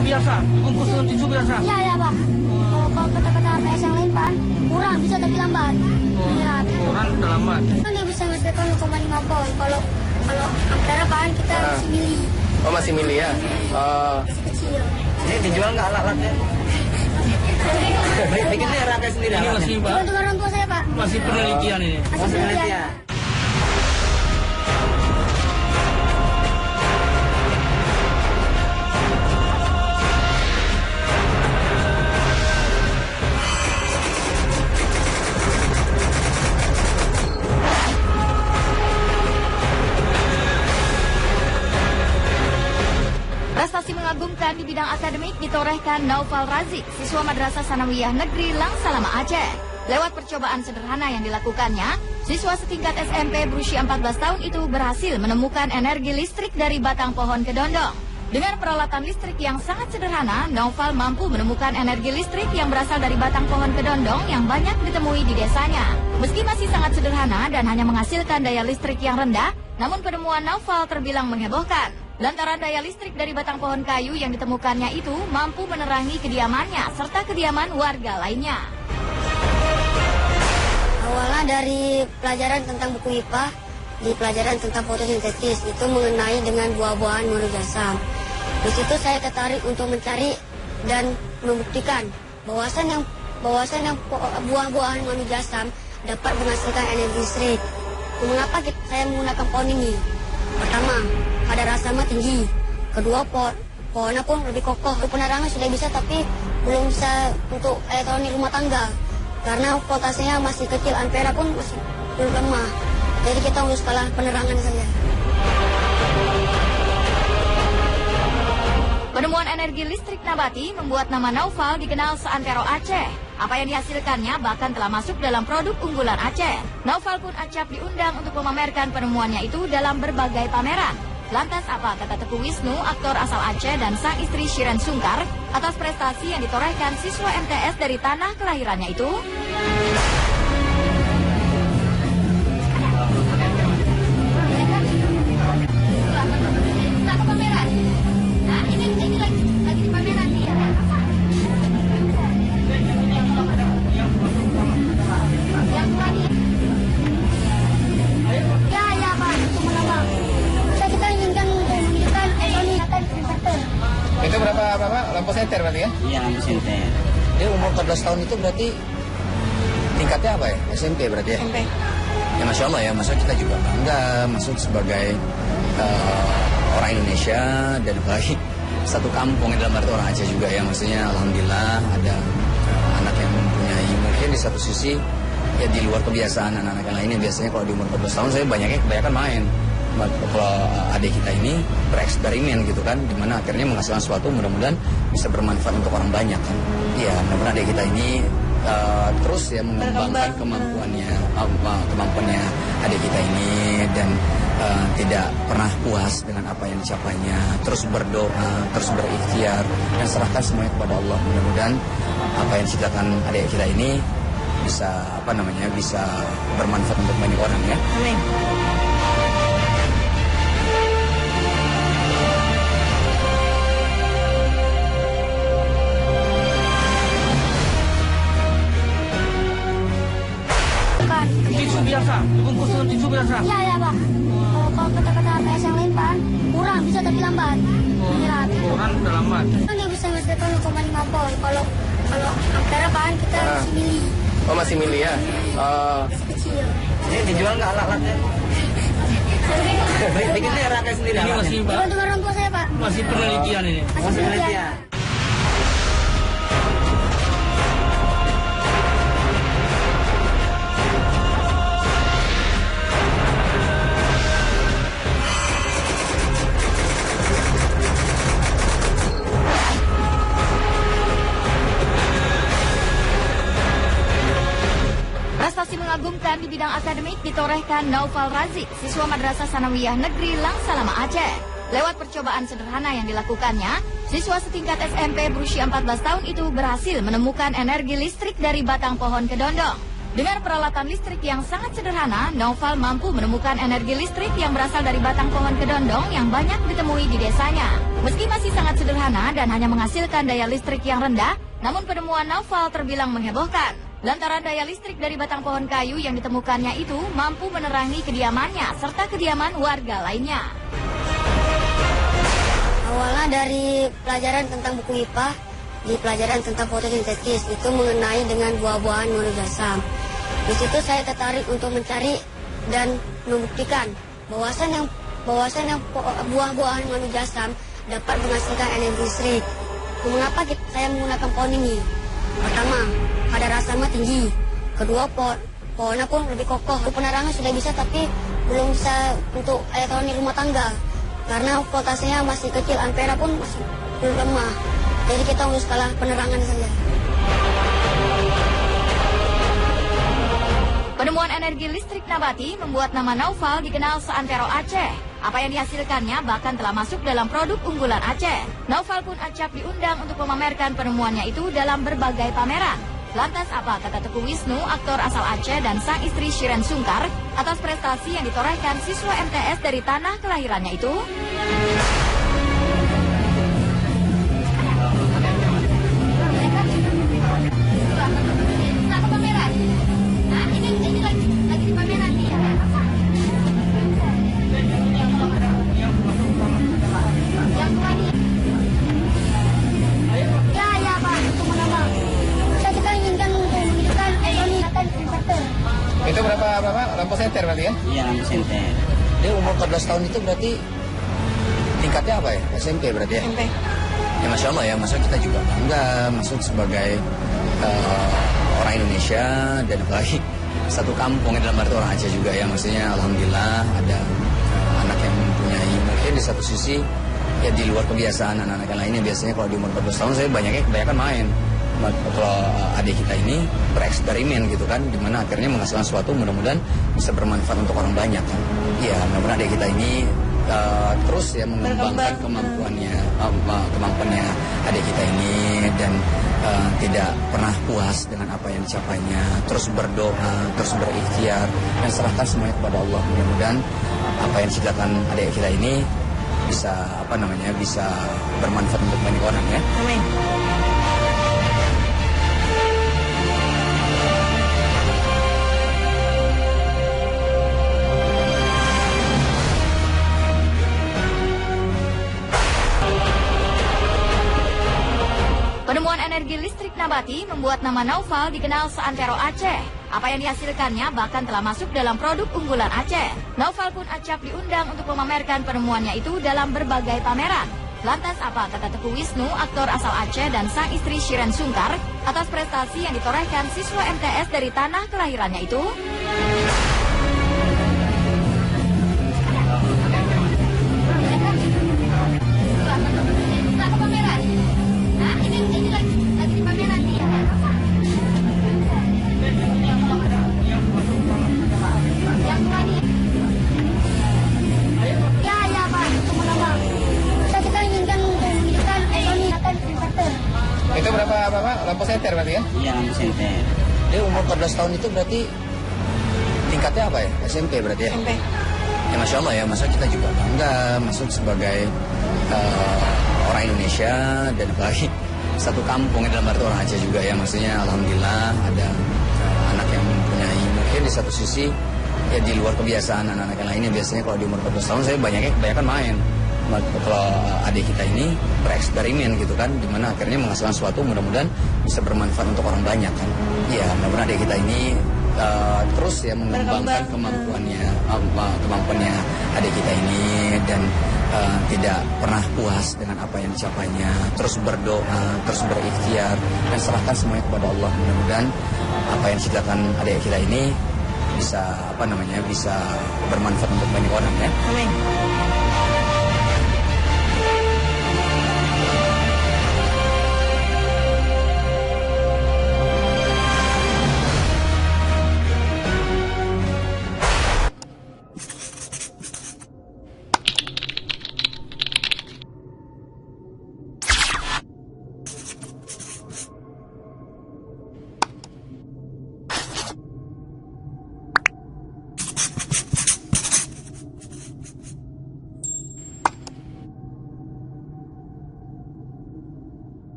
biasa, dibungkus dengan tisu biasa. Iya ya Pak. Kalau kata-kata APS yang lain Pak, kurang bisa tapi lambat. Iya. Kurang udah lambat. Kan dia bisa menghasilkan 0,5 volt. Kalau ampere Pak kita masih mili. Oh masih mili ya? Masih kecil. Ini dijual nggak alat-alatnya? Bikinnya rakyat sendiri. Ini masih Pak, Untuk orang tua saya Pak. masih penelitian ini. Masih penelitian. Prestasi mengagumkan di bidang akademik ditorehkan Naufal Razik, siswa Madrasah Sanawiyah Negeri Langsalama Aceh. Lewat percobaan sederhana yang dilakukannya, siswa setingkat SMP berusia 14 tahun itu berhasil menemukan energi listrik dari batang pohon kedondong. Dengan peralatan listrik yang sangat sederhana, Naufal mampu menemukan energi listrik yang berasal dari batang pohon kedondong yang banyak ditemui di desanya. Meski masih sangat sederhana dan hanya menghasilkan daya listrik yang rendah, namun penemuan Naufal terbilang menghebohkan. Lantaran daya listrik dari batang pohon kayu yang ditemukannya itu mampu menerangi kediamannya serta kediaman warga lainnya. Awalnya dari pelajaran tentang buku IPA, di pelajaran tentang fotosintesis itu mengenai dengan buah-buahan mengandung asam. Di situ saya tertarik untuk mencari dan membuktikan bahwasan yang buah-buahan mengandung asam dapat menghasilkan energi listrik. Mengapa saya menggunakan pohon ini? Pertama, kadar asamnya tinggi. Kedua, pohonnya pun lebih kokoh. Penerangan sudah bisa tapi belum bisa untuk elektronik rumah tangga. Karena voltasenya masih kecil, ampere pun masih belum lemah. Jadi kita harus kalah penerangan saja. Penemuan energi listrik nabati membuat nama Naufal dikenal seantero Aceh. Apa yang dihasilkannya bahkan telah masuk dalam produk unggulan Aceh. Naufal pun acap diundang untuk memamerkan penemuannya itu dalam berbagai pameran. Lantas apa kata Teguh Wisnu, aktor asal Aceh dan sang istri Shiren Sungkar atas prestasi yang ditorehkan siswa MTS dari tanah kelahirannya itu? Itu berapa lampu senter berarti ya? Iya, lampu senter. Dia umur 14 tahun itu berarti tingkatnya apa ya? SMP berarti ya? SMP. Ya Masya Allah ya, masa kita juga bangga masuk sebagai orang Indonesia dan baik satu kampung dalam arti orang Aceh juga ya. Maksudnya Alhamdulillah ada anak yang mempunyai mungkin di satu sisi ya di luar kebiasaan anak-anak yang lainnya. Biasanya kalau di umur 14 tahun saya kebanyakan main. Kalau adik kita ini bereksperimen gitu kan, dimana akhirnya menghasilkan sesuatu mudah-mudahan bisa bermanfaat untuk orang banyak kan. Iya, mudah-mudahan adik kita ini terus ya mengembangkan kemampuannya adik kita ini dan tidak pernah puas dengan apa yang dicapainya, terus berdoa, terus berikhtiar dan serahkan semuanya kepada Allah. Mudah-mudahan apa yang diciptakan adik kita ini bisa bisa bermanfaat untuk banyak orang ya. Amin. Tisu biasa, dibungkus dengan tisu biasa. Iya ya Pak. Kalau kata-kata APS yang lain Pak, kurang bisa tapi lambat. Iya. Kurang udah lambat. Kan dia bisa menghasilkan 0,5 volt. Kalau ampere Pak kita masih mili. Oh masih mili ya? Masih kecil. Ini dijual nggak alat-alatnya? Bikinnya rakyat sendiri. Ini masih Pak, Untuk orang tua saya Pak. masih penelitian ini. Masih penelitian. Prestasi mengagumkan di bidang akademik ditorehkan Naufal Razik, siswa Madrasah Sanawiyah Negeri Langsalama Aceh. Lewat percobaan sederhana yang dilakukannya, siswa setingkat SMP berusia 14 tahun itu berhasil menemukan energi listrik dari batang pohon kedondong. Dengan peralatan listrik yang sangat sederhana, Naufal mampu menemukan energi listrik yang berasal dari batang pohon kedondong yang banyak ditemui di desanya. Meski masih sangat sederhana dan hanya menghasilkan daya listrik yang rendah, namun penemuan Naufal terbilang menghebohkan. Lantaran daya listrik dari batang pohon kayu yang ditemukannya itu mampu menerangi kediamannya serta kediaman warga lainnya. Awalnya dari pelajaran tentang buku IPA, di pelajaran tentang fotosintesis itu mengenai dengan buah-buahan monojasam. Di situ saya tertarik untuk mencari dan membuktikan bahwasannya buah-buahan monojasam dapat menghasilkan energi listrik. Mengapa saya menggunakan pohon ini? Pertama, kadar asamnya tinggi. Kedua, pohonnya pun lebih kokoh. Penerangan sudah bisa, tapi belum bisa untuk elektronik rumah tangga. Karena voltasenya masih kecil, ampera pun masih belum lemah. Jadi kita harus kalah penerangan saja. Penemuan energi listrik nabati membuat nama Naufal dikenal seantero Aceh. Apa yang dihasilkannya bahkan telah masuk dalam produk unggulan Aceh. Naufal pun acap diundang untuk memamerkan penemuannya itu dalam berbagai pameran. Lantas apa kata Teguh Wisnu, aktor asal Aceh, dan sang istri Shiren Sungkar atas prestasi yang ditorehkan siswa MTS dari tanah kelahirannya itu? Itu berapa lampu senter berarti ya? Iya, lampu senter. Dia umur 14 tahun itu berarti tingkatnya apa ya? SMP berarti ya? SMP. Ya Masya Allah ya, masa kita juga bangga masuk sebagai orang Indonesia dan apalagi satu kampung dalam arti orang Aceh juga ya. Maksudnya Alhamdulillah ada anak yang mempunyai mungkin di satu sisi ya di luar kebiasaan anak-anak yang lainnya. Biasanya kalau di umur 14 tahun saya kebanyakan main. Kalau adik kita ini bereksperimen gitu kan, dimana akhirnya menghasilkan sesuatu mudah-mudahan bisa bermanfaat untuk orang banyak kan. Ya mudah-mudahan adik kita ini terus ya mengembangkan kemampuannya adik kita ini dan tidak pernah puas dengan apa yang dicapainya, terus berdoa, terus berikhtiar dan serahkan semuanya kepada Allah. Mudah-mudahan apa yang diciptakan adik kita ini bisa bisa bermanfaat untuk banyak orang ya. Amin. Penemuan energi listrik nabati membuat nama Naufal dikenal seantero Aceh. Apa yang dihasilkannya bahkan telah masuk dalam produk unggulan Aceh. Naufal pun acap diundang untuk memamerkan penemuannya itu dalam berbagai pameran. Lantas apa kata Teguh Wisnu, aktor asal Aceh, dan sang istri Shiren Sungkar atas prestasi yang ditorehkan siswa MTS dari tanah kelahirannya itu? Itu berapa lampu senter berarti ya? Iya, lampu senter. Dia umur 14 tahun itu berarti tingkatnya apa ya? SMP berarti ya? SMP. Ya Masya Allah ya, masa kita juga bangga masuk sebagai orang Indonesia dan apalagi satu kampung dalam arti orang Aceh juga ya. Maksudnya Alhamdulillah ada anak yang mempunyai mungkin di satu sisi ya di luar kebiasaan anak-anak yang lainnya. Biasanya kalau di umur 14 tahun saya kebanyakan main. Kalau adik kita ini bereksperimen gitu kan, dimana akhirnya menghasilkan sesuatu mudah-mudahan bisa bermanfaat untuk orang banyak kan. Ya mudah-mudahan adik kita ini terus ya mengembangkan kemampuannya adik kita ini dan tidak pernah puas dengan apa yang dicapainya, terus berdoa, terus berikhtiar dan serahkan semuanya kepada Allah. Mudah-mudahan apa yang diciptakan adik kita ini bisa bisa bermanfaat untuk banyak orang ya. Amin.